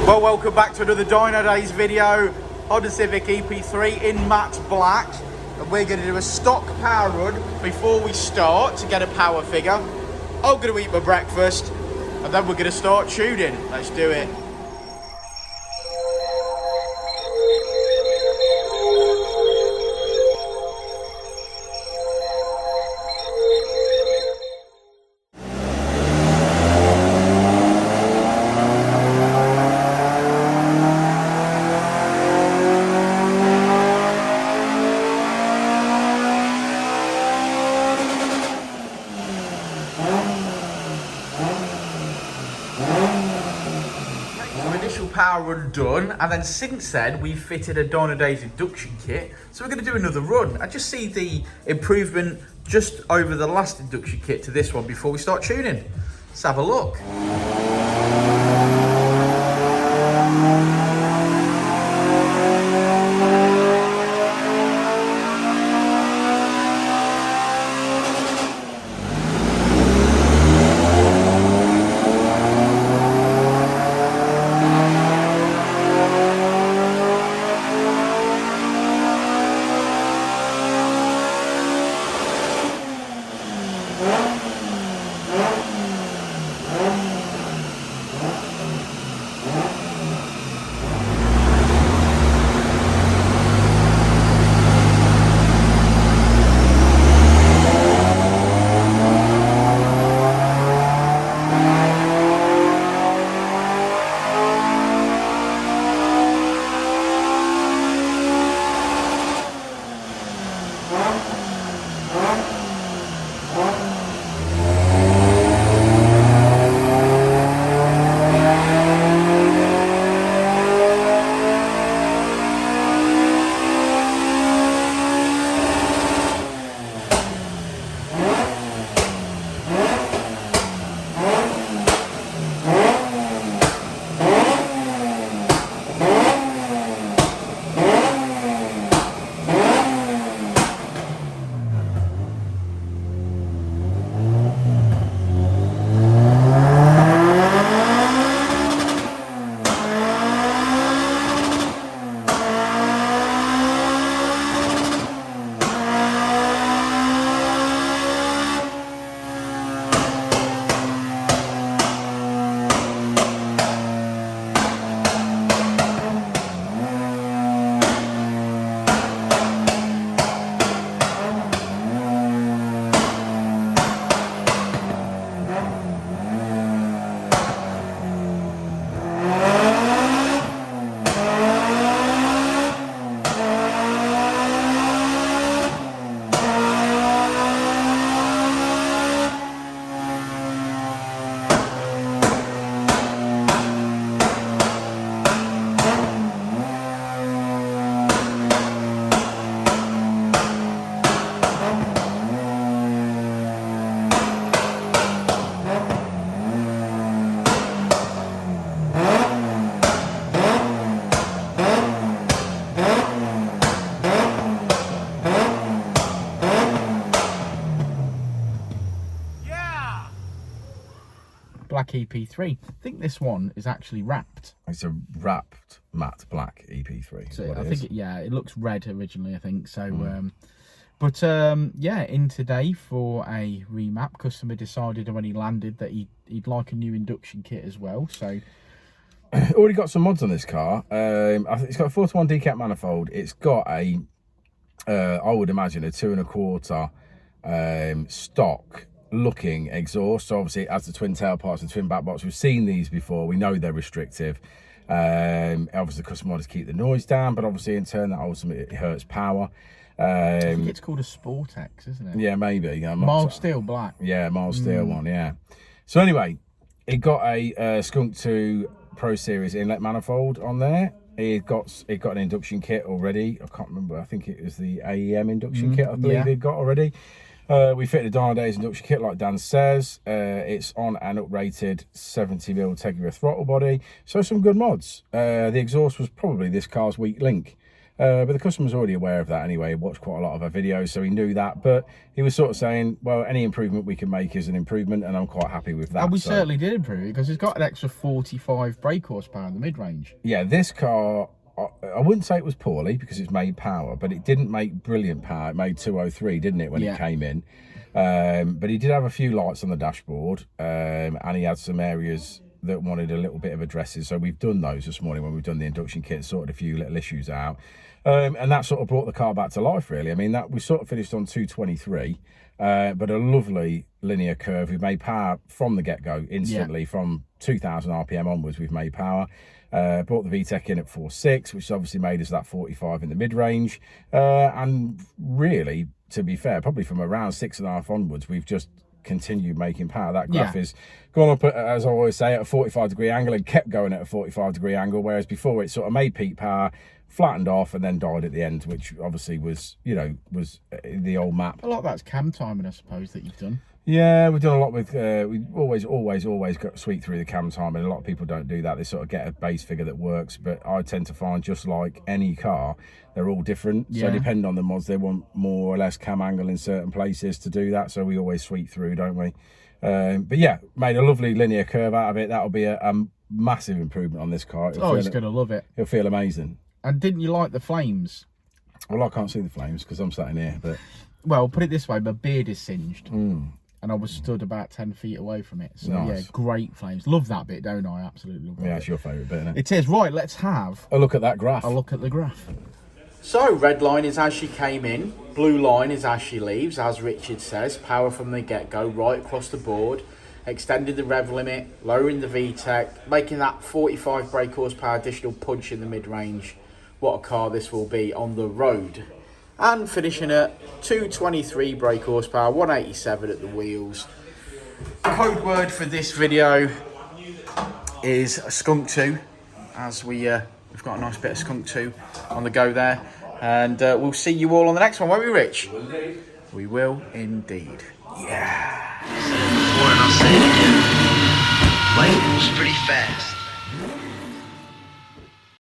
Well, welcome back to another Dynodaze video on the Civic Ep3 in matte black. And we're going to do a stock power run before we start to get a power figure. I'm going to eat my breakfast and then we're going to start tuning. Let's do it. Power run done, and then since then we've fitted a Dynodaze induction kit, so we're going to do another run. I just see the improvement just over the last induction kit to this one before we start tuning. Let's have a look. Black EP3. I think this one is actually wrapped. It's a wrapped matte black EP3. So I think it looks red originally, I think. So yeah, in today for a remap. Customer decided when he landed that he'd like a new induction kit as well. So already got some mods on this car. I think it's got a 4-to-1 Decat manifold. It's got a I would imagine a 2 1/4 stock looking exhaust. So obviously it has the twin tailpipes and twin backbox. We've seen these before, we know they're restrictive. Obviously the customer wants to keep the noise down, but obviously in turn that ultimately hurts power. I think it's called a Sportex, isn't it? Yeah, maybe. Mild steel black. Yeah, mild steel one, yeah. So anyway, it got a Skunk2 Ultra Series Inlet Manifold on there. It got an induction kit already. I can't remember, I think it was the AEM induction kit I believe it got already. We fitted a Dynodaze induction kit like Dan says. It's on an uprated 70mm Tegiwa throttle body. So some good mods. The exhaust was probably this car's weak link. But the customer's already aware of that anyway. He watched quite a lot of our videos, so he knew that. But he was sort of saying, well, any improvement we can make is an improvement, and I'm quite happy with that. And we certainly did improve it, because it's got an extra 45 brake horsepower in the mid-range. Yeah, this car, I wouldn't say it was poorly, because it's made power, but it didn't make brilliant power. It made 203, didn't it, when it came in? But he did have a few lights on the dashboard, and he had some areas that wanted a little bit of addresses. So we've done those this morning when we've done the induction kit, sorted a few little issues out. And that sort of brought the car back to life, really. I mean, that we sort of finished on 223, but a lovely linear curve. We've made power from the get-go instantly. From 2000 RPM onwards, we've made power. Brought the VTEC in at 4.6, which obviously made us that 45 in the mid-range. And really, to be fair, probably from around 6.5 onwards, we've just continued making power. That graph is gone up, as I always say, at a 45-degree angle, and kept going at a 45-degree angle, whereas before it sort of made peak power, flattened off, and then died at the end, which obviously was, you know, was the old map. A lot of that's cam timing, I suppose, that you've done. Yeah, we've done a lot with, we always got sweep through the cam time, and a lot of people don't do that. They sort of get a base figure that works, but I tend to find, just like any car, they're all different. So depending on the mods, they want more or less cam angle in certain places to do that. So we always sweep through, don't we? But yeah, made a lovely linear curve out of it. That'll be a massive improvement on this car. He's going to love it. He'll feel amazing. And didn't you like the flames? Well, I can't see the flames because I'm sat in here, but... Well, put it this way, my beard is singed. And I was stood about 10 feet away from it. So nice. yeah, great flames. Love that bit, don't I? Absolutely love that. Yeah, it's your favourite bit, isn't it? It is. Right, let's have a look at that graph. A look at the graph. So, red line is as she came in, blue line is as she leaves, as Richard says, power from the get-go, right across the board, extended the rev limit, lowering the VTEC, making that 45 brake horsepower additional punch in the mid-range. What a car this will be on the road. And finishing at 223 brake horsepower, 187 at the wheels. Code word for this video is Skunk2, as we've got a nice bit of Skunk2 on the go there. And we'll see you all on the next one, won't we, Rich? We will indeed. We will indeed. Yeah.